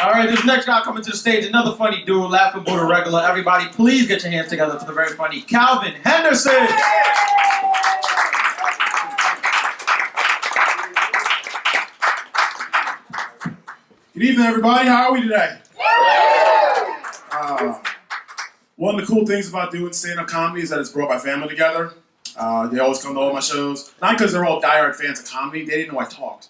All right, this next guy coming to the stage, another funny dude, laughable to regular. Everybody, please get your hands together for the very funny Calvin Henderson. Good evening, everybody. How are we today? One of the cool things about doing stand-up comedy is that it's brought my family together. They always come to all my shows. Not because they're all diehard fans of comedy. They didn't know I talked.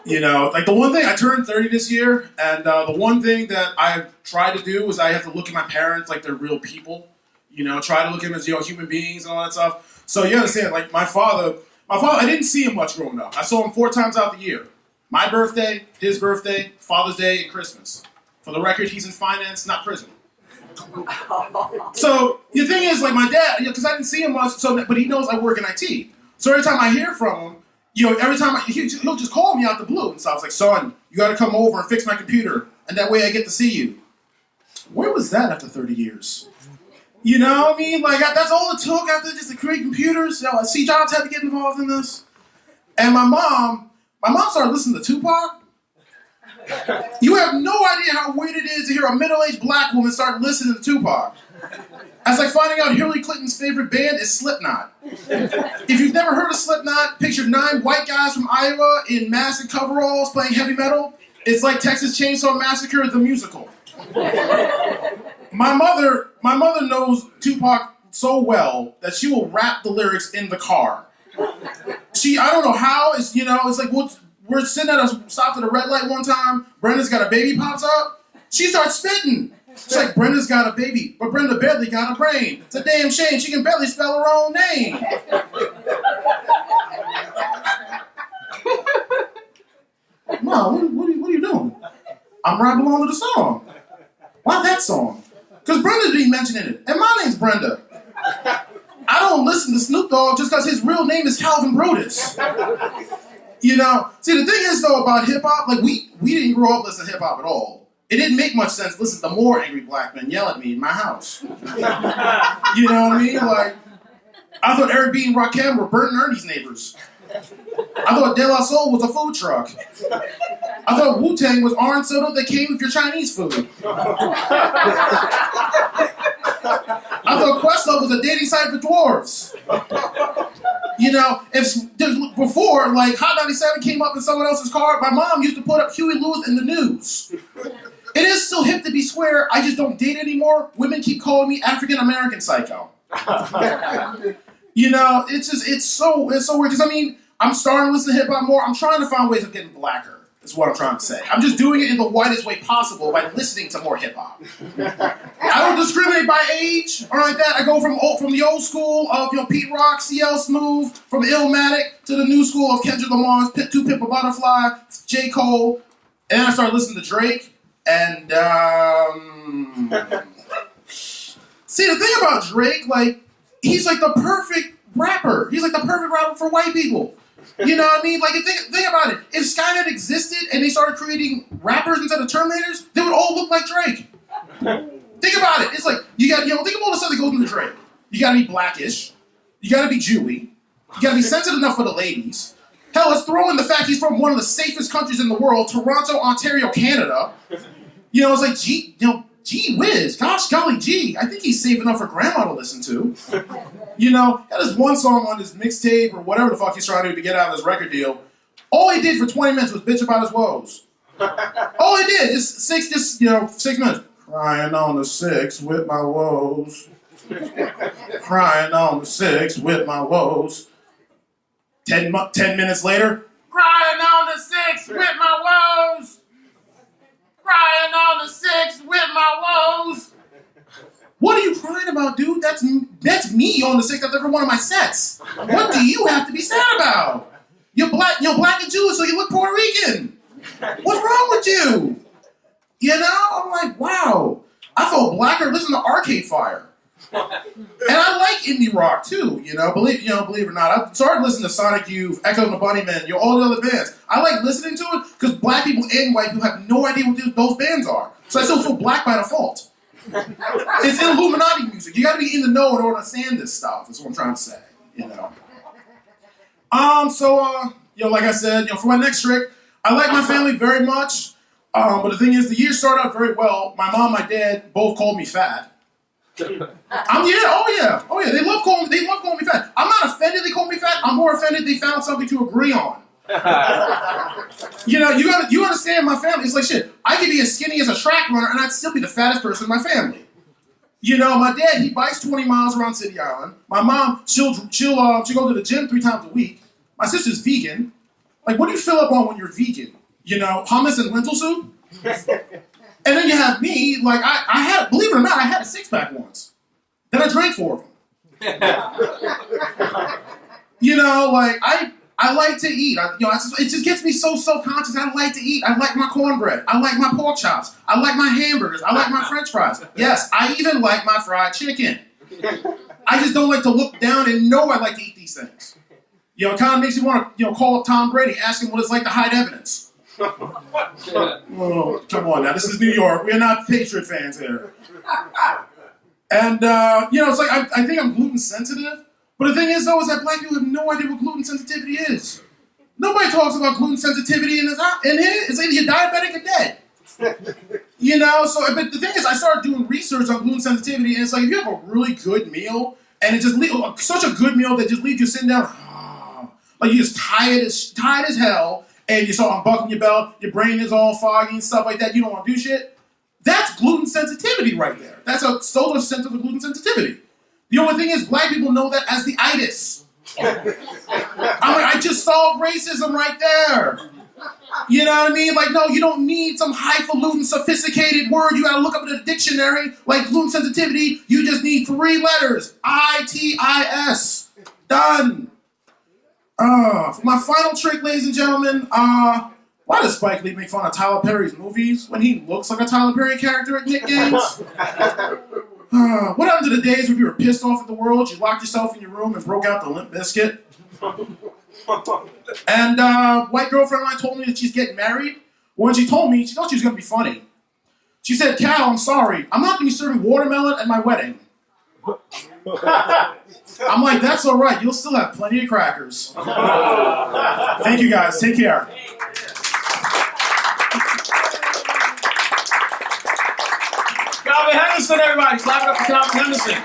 You know, like the one thing, I turned 30 this year, and the one thing that I've tried to do is I have to look at my parents like they're real people. You know, try to look at them as, you know, human beings and all that stuff. So you understand, like my father, I didn't see him much growing up. I saw him 4 times out the year. My birthday, his birthday, Father's Day, and Christmas. For the record, he's in finance, not prison. So the thing is, like my dad, because I didn't see him much, but he knows I work in IT. So every time I hear from him, you know, every time he'll just call me out the blue and stuff. It's like, son, you got to come over and fix my computer, and that way I get to see you. Where was that after 30 years? You know what I mean? Like that's all it took after just to create computers. You know, Steve Jobs had to get involved in this, and my mom started listening to Tupac. You have no idea how weird it is to hear a middle-aged black woman start listening to Tupac. That's like finding out Hillary Clinton's favorite band is Slipknot. If you've never heard of Slipknot, picture 9 white guys from Iowa in masks and coveralls playing heavy metal. It's like Texas Chainsaw Massacre, the musical. My mother knows Tupac so well that she will rap the lyrics in the car. I don't know how, it's like we're sitting stopped at a red light one time, Brenda's got a baby pops up, she starts spitting. She's like, Brenda's got a baby, but Brenda barely got a brain. It's a damn shame, she can barely spell her own name. Mom, what are you doing? I'm rapping along to the song. Why that song? Because Brenda didn't mention it, and my name's Brenda. I don't listen to Snoop Dogg just because his real name is Calvin Brutus. You know, see the thing is though about hip hop, like we didn't grow up listening to hip hop at all. It didn't make much sense to listen to more angry black men yell at me in my house. You know what I mean? Like, I thought Eric B. and Rakim were Bert and Ernie's neighbors. I thought De La Soul was a food truck. I thought Wu-Tang was orange soda that came with your Chinese food. I thought Questlove was a dating site for dwarves. You know, before, like, Hot 97 came up in someone else's car, my mom used to put up Huey Lewis in the news. It is still hip to be square, I just don't date anymore. Women keep calling me African-American psycho. You know, it's so weird, because I mean, I'm starting to listen to hip-hop more. I'm trying to find ways of getting blacker, is what I'm trying to say. I'm just doing it in the whitest way possible by listening to more hip-hop. I don't discriminate by age or like that. I go from the old school of, you know, Pete Rock, CL Smooth, from Illmatic, to the new school of Kendrick Lamar's To Pimp a Butterfly, J. Cole, and then I started listening to Drake, and see, the thing about Drake, like, he's like the perfect rapper. He's like the perfect rapper for white people. You know what I mean? Like, think about it. If Skynet existed and they started creating rappers instead of Terminators, they would all look like Drake. Think about it. It's like, think of all the stuff that goes into Drake. You gotta be blackish. You gotta be Jewy. You gotta be sensitive enough for the ladies. Hell, let's throw in the fact he's from one of the safest countries in the world, Toronto, Ontario, Canada. You know, it's like, gee whiz, gosh golly gee, I think he's safe enough for grandma to listen to. You know, got this one song on his mixtape or whatever the fuck he's trying to do to get out of his record deal. All he did for 20 minutes was bitch about his woes. All he did, just 6 minutes. Crying on the 6 with my woes. Crying on the 6 with my woes. 10 minutes later, crying on the 6 with my woes. Crying on the 6 with my woes. What are you crying about, dude? That's me on the 6th of every one of my sets. What do you have to be sad about? You're black and Jewish, so you look Puerto Rican. What's wrong with you? You know, I'm like, wow. I felt blacker listening to Arcade Fire. And I like indie rock too, believe it or not. I started listening to Sonic Youth, Echo and the Bunnymen, all the other bands. I like listening to it because black people and white people have no idea what those bands are. So I still feel black by default. It's Illuminati music. You gotta be in the know in order to understand this stuff, is what I'm trying to say, like I said, for my next trick, I like my family very much. But the thing is, the year started out very well. My mom, my dad both called me fat. Oh yeah. They love calling me fat. I'm not offended they called me fat. I'm more offended they found something to agree on. You understand my family. It's like shit. I could be as skinny as a track runner and I'd still be the fattest person in my family. My dad, he bikes 20 miles around City Island. My mom, she'll go to the gym 3 times a week. My sister's vegan. Like, what do you fill up on when you're vegan? Hummus and lentil soup? And then you have me, like, I had, believe it or not, I had a 6-pack once. Then I drank 4 of them. I like to eat. It just gets me so self-conscious. I like to eat. I like my cornbread. I like my pork chops. I like my hamburgers. I like my french fries. Yes, I even like my fried chicken. I just don't like to look down and know I like to eat these things. It kind of makes you want to, call up Tom Brady, ask him what it's like to hide evidence. Oh, come on now, this is New York. We're not Patriot fans here. And, it's like, I think I'm gluten sensitive. But the thing is, though, is that black people have no idea what gluten sensitivity is. Nobody talks about gluten sensitivity in here. It's either you're diabetic or dead. But the thing is, I started doing research on gluten sensitivity, and it's like, if you have a really good meal, and it just such a good meal that just leaves you sitting down, like you're just tired as hell, and you start unbuckling your belt, your brain is all foggy and stuff like that, you don't want to do shit. That's gluten sensitivity right there. That's a solar center for gluten sensitivity. The only thing is, black people know that as the itis. I just solved racism right there. You know what I mean? Like, no, you don't need some highfalutin, sophisticated word you gotta look up in a dictionary, like gluten sensitivity. You just need 3 letters. ITIS. Done. For my final trick, ladies and gentlemen, why does Spike Lee make fun of Tyler Perry's movies when he looks like a Tyler Perry character at Nick Games? What happened to the days when you were pissed off at the world, you locked yourself in your room and broke out the Limp Bizkit? And white girlfriend of mine told me that she's getting married. Well, when she told me, she thought she was going to be funny. She said, Cal, I'm sorry. I'm not going to be serving watermelon at my wedding. I'm like, that's all right. You'll still have plenty of crackers. Thank you, guys. Take care. Calvin Henderson, everybody. Clap it up for Calvin Henderson.